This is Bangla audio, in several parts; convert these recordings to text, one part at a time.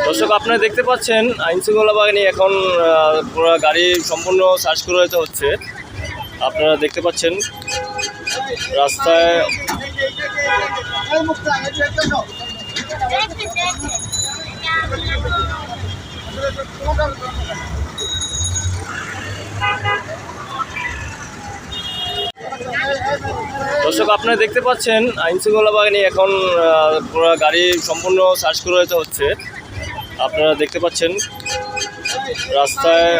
দর্শক, আপনারা দেখতে পাচ্ছেন আইন শৃঙ্খলা বাহিনী এখন পুরো গাড়ি সম্পূর্ণ সার্চ করে হচ্ছে। আপনারা দেখতে পাচ্ছেন রাস্তায় দর্শক, আপনারা দেখতে পাচ্ছেন আইন শৃঙ্খলা বাহিনী এখন পুরো গাড়ি সম্পূর্ণ সার্চ করে হচ্ছে। আপনারা দেখতে পাচ্ছেন রাস্তায়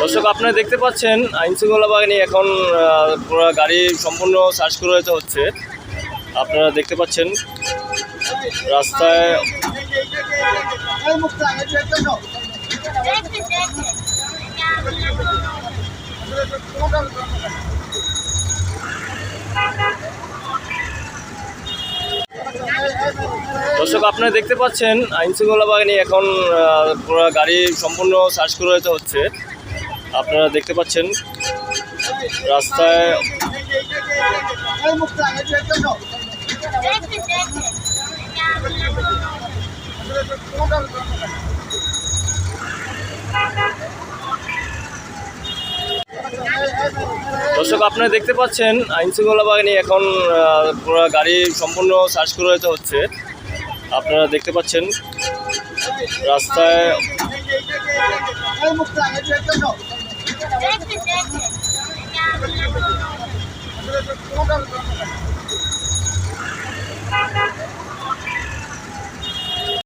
দর্শক, আপনারা দেখতে পাচ্ছেন আইন শৃঙ্খলা বাহিনী এখন পুরো গাড়ি সম্পূর্ণ সার্চ করে হচ্ছে। আপনারা দেখতে পাচ্ছেন রাস্তায় দর্শক, আপনারা দেখতে পাচ্ছেন আইন শৃঙ্খলা বাহিনী এখন পুরো গাড়ি সম্পূর্ণ সার্চ করে হচ্ছে। আপনারা দেখতে পাচ্ছেন রাস্তায় দর্শক, আপনারা দেখতে পাচ্ছেন আইন শৃঙ্খলা বাহিনী এখন পুরো গাড়ি সম্পূর্ণ সার্চ করে হচ্ছে। আপনারা দেখতে পাচ্ছেন রাস্তায়